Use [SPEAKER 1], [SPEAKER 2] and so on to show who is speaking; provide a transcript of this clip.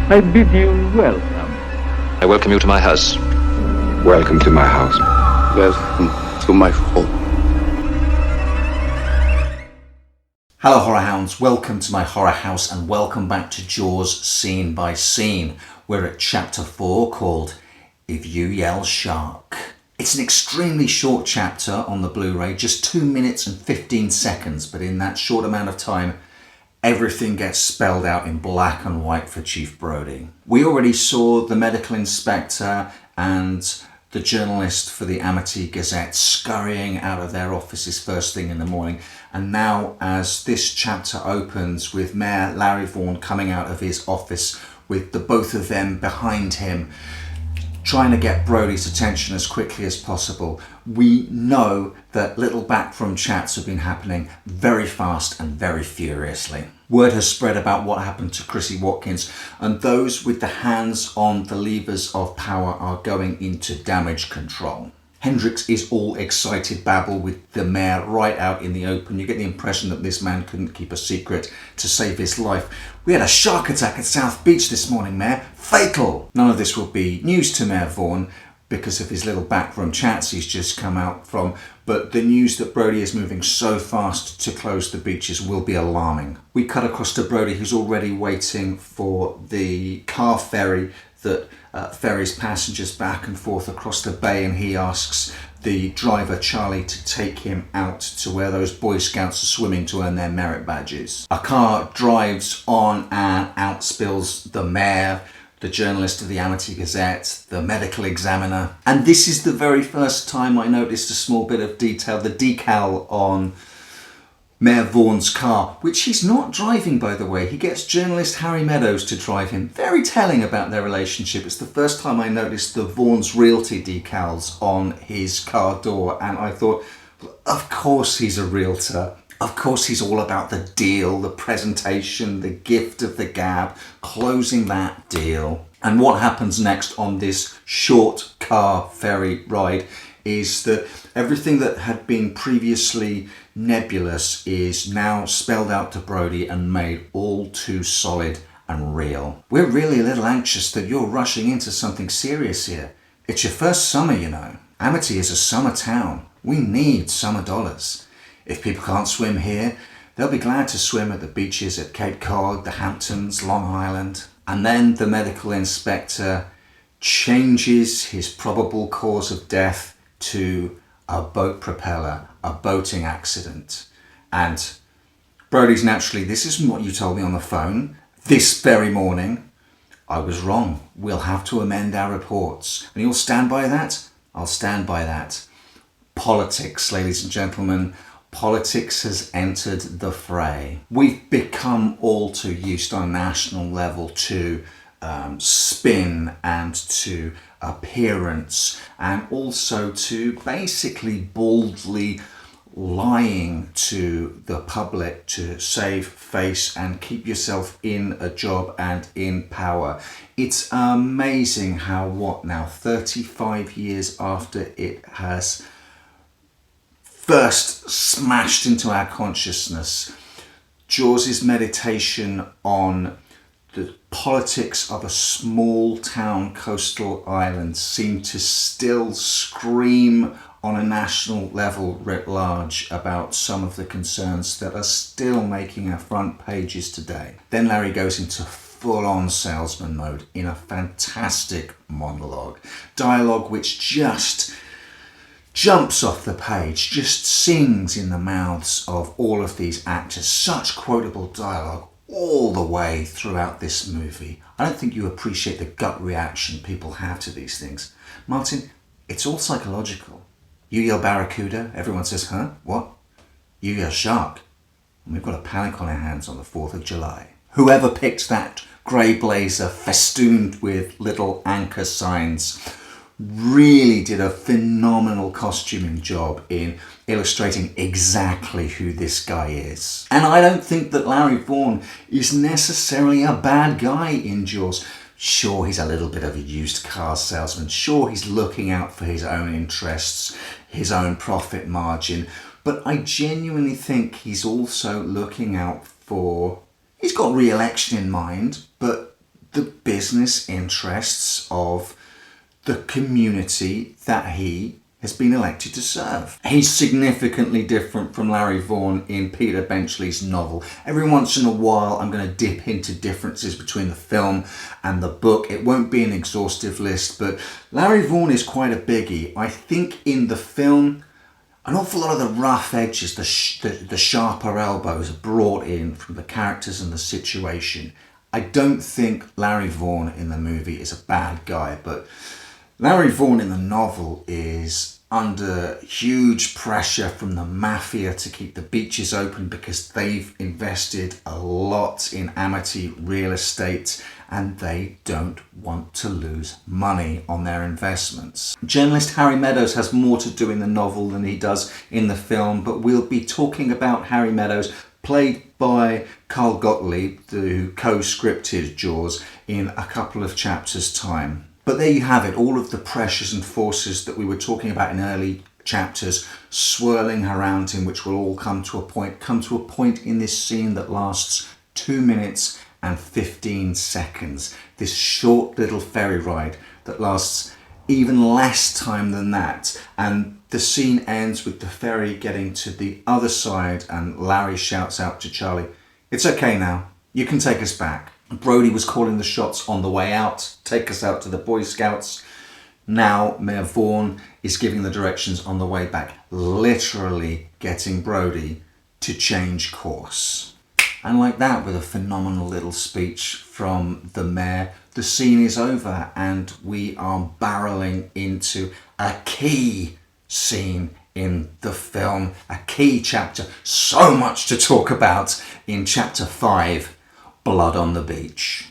[SPEAKER 1] I bid you welcome.
[SPEAKER 2] I welcome you to my house.
[SPEAKER 3] Welcome to my house.
[SPEAKER 4] Welcome to my home.
[SPEAKER 5] Hello Horror Hounds, welcome to my horror house and welcome back to Jaws Scene by Scene. We're at chapter 4 called If You Yell Shark. It's an extremely short chapter on the Blu-ray, just 2 minutes and 15 seconds, but in that short amount of time everything gets spelled out in black and white for Chief Brody. We already saw the medical inspector and the journalist for the Amity Gazette scurrying out of their offices first thing in the morning, and now as this chapter opens with Mayor Larry Vaughn coming out of his office with the both of them behind him trying to get Brody's attention as quickly as possible, we know that little backroom chats have been happening very fast and very furiously. Word has spread about what happened to Chrissy Watkins, and those with the hands on the levers of power are going into damage control. Hendricks is all excited babble with the mayor right out in the open. You get the impression that this man couldn't keep a secret to save his life. We had a shark attack at South Beach this morning, Mayor. Fatal! None of this will be news to Mayor Vaughn because of his little backroom chats he's just come out from, but the news that Brody is moving so fast to close the beaches will be alarming. We cut across to Brody, who's already waiting for the car ferry that ferries passengers back and forth across the bay, and he asks the driver Charlie to take him out to where those Boy Scouts are swimming to earn their merit badges. A car drives on and out spills the mayor, the journalist of the Amity Gazette, the medical examiner, and this is the very first time I noticed a small bit of detail, the decal on Mayor Vaughn's car, which he's not driving, by the way. He gets journalist Harry Meadows to drive him. Very telling about their relationship. It's the first time I noticed the Vaughn's Realty decals on his car door, and I thought, of course he's a realtor. Of course he's all about the deal, the presentation, the gift of the gab, closing that deal. And what happens next on this short car ferry ride is that everything that had been previously nebulous is now spelled out to Brody and made all too solid and real. We're really a little anxious that you're rushing into something serious here. It's your first summer, you know. Amity is a summer town. We need summer dollars. If people can't swim here, they'll be glad to swim at the beaches at Cape Cod, the Hamptons, Long Island. And then the medical inspector changes his probable cause of death to a boat propeller, a boating accident. And Brody's naturally, this isn't what you told me on the phone this very morning. I was wrong. We'll have to amend our reports. And you'll stand by that? I'll stand by that. Politics, ladies and gentlemen. Politics has entered the fray. We've become all too used on a national level to spin and to appearance, and also to basically boldly lying to the public to save face and keep yourself in a job and in power. It's amazing how 35 years after it has first smashed into our consciousness, Jaws' meditation on the politics of a small town coastal island seem to still scream on a national level writ large about some of the concerns that are still making our front pages today. Then Larry goes into full-on salesman mode in a fantastic monologue. Dialogue which just jumps off the page, just sings in the mouths of all of these actors. Such quotable dialogue all the way throughout this movie. I don't think you appreciate the gut reaction people have to these things. Martin, it's all psychological. You yell barracuda, everyone says, huh? What? You yell shark, and we've got a panic on our hands on the 4th of July. Whoever picked that grey blazer festooned with little anchor signs really did a phenomenal costuming job in illustrating exactly who this guy is. And I don't think that Larry Vaughn is necessarily a bad guy in Jaws. Sure, he's a little bit of a used car salesman. Sure, he's looking out for his own interests, his own profit margin. But I genuinely think he's also looking out for... He's got re-election in mind, but the business interests of the community that he has been elected to serve. He's significantly different from Larry Vaughn in Peter Benchley's novel. Every once in a while I'm going to dip into differences between the film and the book. It won't be an exhaustive list, but Larry Vaughn is quite a biggie. I think in the film, an awful lot of the rough edges, the sharper elbows are brought in from the characters and the situation. I don't think Larry Vaughn in the movie is a bad guy, but Larry Vaughn in the novel is under huge pressure from the mafia to keep the beaches open because they've invested a lot in Amity real estate and they don't want to lose money on their investments. Journalist Harry Meadows has more to do in the novel than he does in the film, but we'll be talking about Harry Meadows, played by Carl Gottlieb, who co-scripted Jaws, in a couple of chapters' time. But there you have it, all of the pressures and forces that we were talking about in early chapters swirling around him, which will all come to a point in this scene that lasts 2 minutes and 15 seconds. This short little ferry ride that lasts even less time than that. And the scene ends with the ferry getting to the other side and Larry shouts out to Charlie, "It's okay now, you can take us back." Brody was calling the shots on the way out, take us out to the Boy Scouts. Now Mayor Vaughn is giving the directions on the way back, literally getting Brody to change course. And like that, with a phenomenal little speech from the mayor, the scene is over and we are barreling into a key scene in the film, a key chapter. So much to talk about in chapter 5, Blood on the Beach.